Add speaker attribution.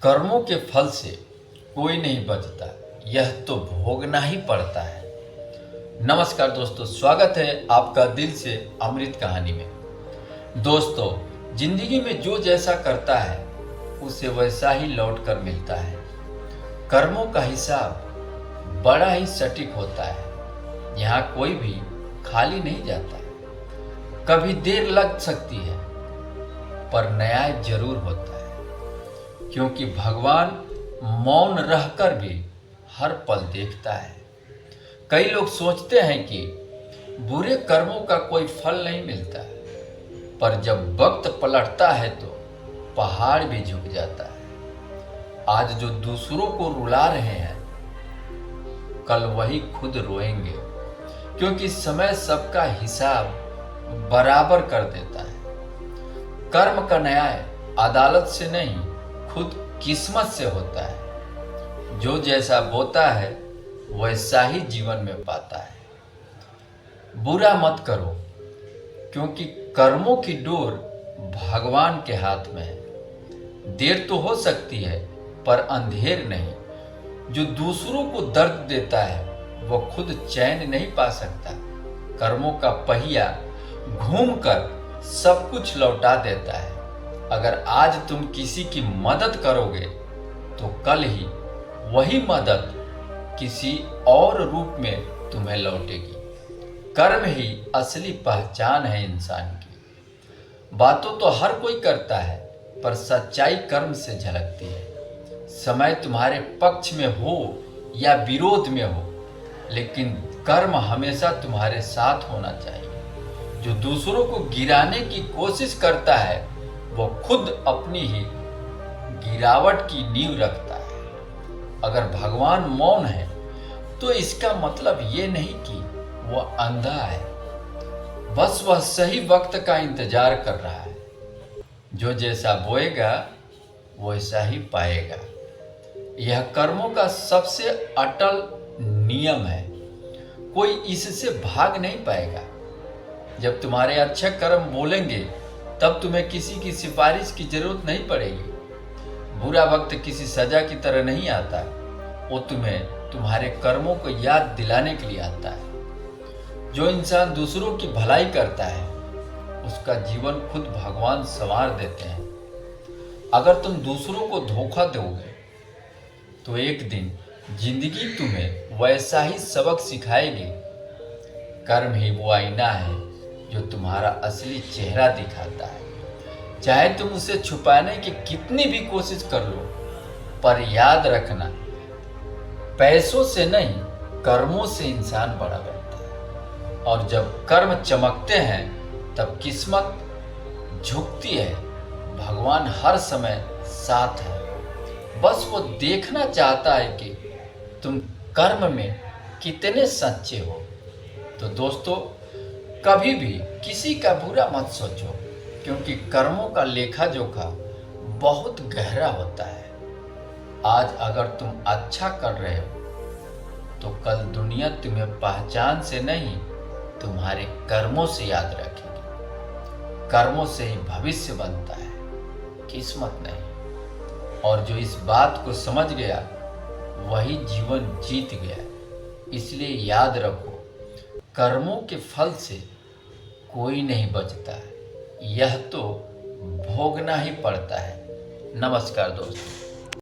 Speaker 1: कर्मों के फल से कोई नहीं बचता, यह तो भोगना ही पड़ता है। नमस्कार दोस्तों, स्वागत है आपका दिल से अमृत कहानी में। दोस्तों, जिंदगी में जो जैसा करता है उसे वैसा ही लौट कर मिलता है। कर्मों का हिसाब बड़ा ही सटीक होता है। यहाँ कोई भी खाली नहीं जाता। कभी देर लग सकती है पर न्याय जरूर होता है, क्योंकि भगवान मौन रहकर भी हर पल देखता है। कई लोग सोचते हैं कि बुरे कर्मों का कोई फल नहीं मिलता, पर जब वक्त पलटता है तो पहाड़ भी झुक जाता है। आज जो दूसरों को रुला रहे हैं, कल वही खुद रोएंगे, क्योंकि समय सबका हिसाब बराबर कर देता है। कर्म का न्याय अदालत से नहीं, खुद किस्मत से होता है। जो जैसा बोता है वैसा ही जीवन में पाता है। बुरा मत करो, क्योंकि कर्मों की डोर भगवान के हाथ में है। देर तो हो सकती है पर अंधेर नहीं। जो दूसरों को दर्द देता है वह खुद चैन नहीं पा सकता। कर्मों का पहिया घूमकर सब कुछ लौटा देता है। अगर आज तुम किसी की मदद करोगे तो कल ही वही मदद किसी और रूप में तुम्हें लौटेगी। कर्म ही असली पहचान है इंसान की। बातों तो हर कोई करता है, पर सच्चाई कर्म से झलकती है। समय तुम्हारे पक्ष में हो या विरोध में हो, लेकिन कर्म हमेशा तुम्हारे साथ होना चाहिए। जो दूसरों को गिराने की कोशिश करता है वो खुद अपनी ही गिरावट की नींव रखता है। अगर भगवान मौन है तो इसका मतलब ये नहीं कि वह अंधा है, बस वह सही वक्त का इंतजार कर रहा है। जो जैसा बोएगा वैसा ही पाएगा। यह कर्मों का सबसे अटल नियम है। कोई इससे भाग नहीं पाएगा। जब तुम्हारे अच्छे कर्म बोलेंगे तब तुम्हें किसी की सिफारिश की जरूरत नहीं पड़ेगी। बुरा वक्त किसी सजा की तरह नहीं आता, वो तुम्हें तुम्हारे कर्मों को याद दिलाने के लिए आता है। जो इंसान दूसरों की भलाई करता है उसका जीवन खुद भगवान संवार देते हैं। अगर तुम दूसरों को धोखा दोगे तो एक दिन जिंदगी तुम्हें वैसा ही सबक सिखाएगी। कर्म ही वो आईना है जो तुम्हारा असली चेहरा दिखाता है। चाहे तुम उसे छुपाने की कितनी भी कोशिश कर लो, पर याद रखना, पैसों से नहीं कर्मों से इंसान बड़ा बनता है। और जब कर्म चमकते हैं तब किस्मत झुकती है। भगवान हर समय साथ है, बस वो देखना चाहता है कि तुम कर्म में कितने सच्चे हो। तो दोस्तों, कभी भी किसी का बुरा मत सोचो, क्योंकि कर्मों का लेखा जोखा बहुत गहरा होता है। आज अगर तुम अच्छा कर रहे हो तो कल दुनिया तुम्हें पहचान से नहीं, तुम्हारे कर्मों से याद रखेगी। कर्मों से ही भविष्य बनता है, किस्मत नहीं। और जो इस बात को समझ गया वही जीवन जीत गया। इसलिए याद रखो, कर्मों के फल से कोई नहीं बचता है, यह तो भोगना ही पड़ता है। नमस्कार दोस्तों।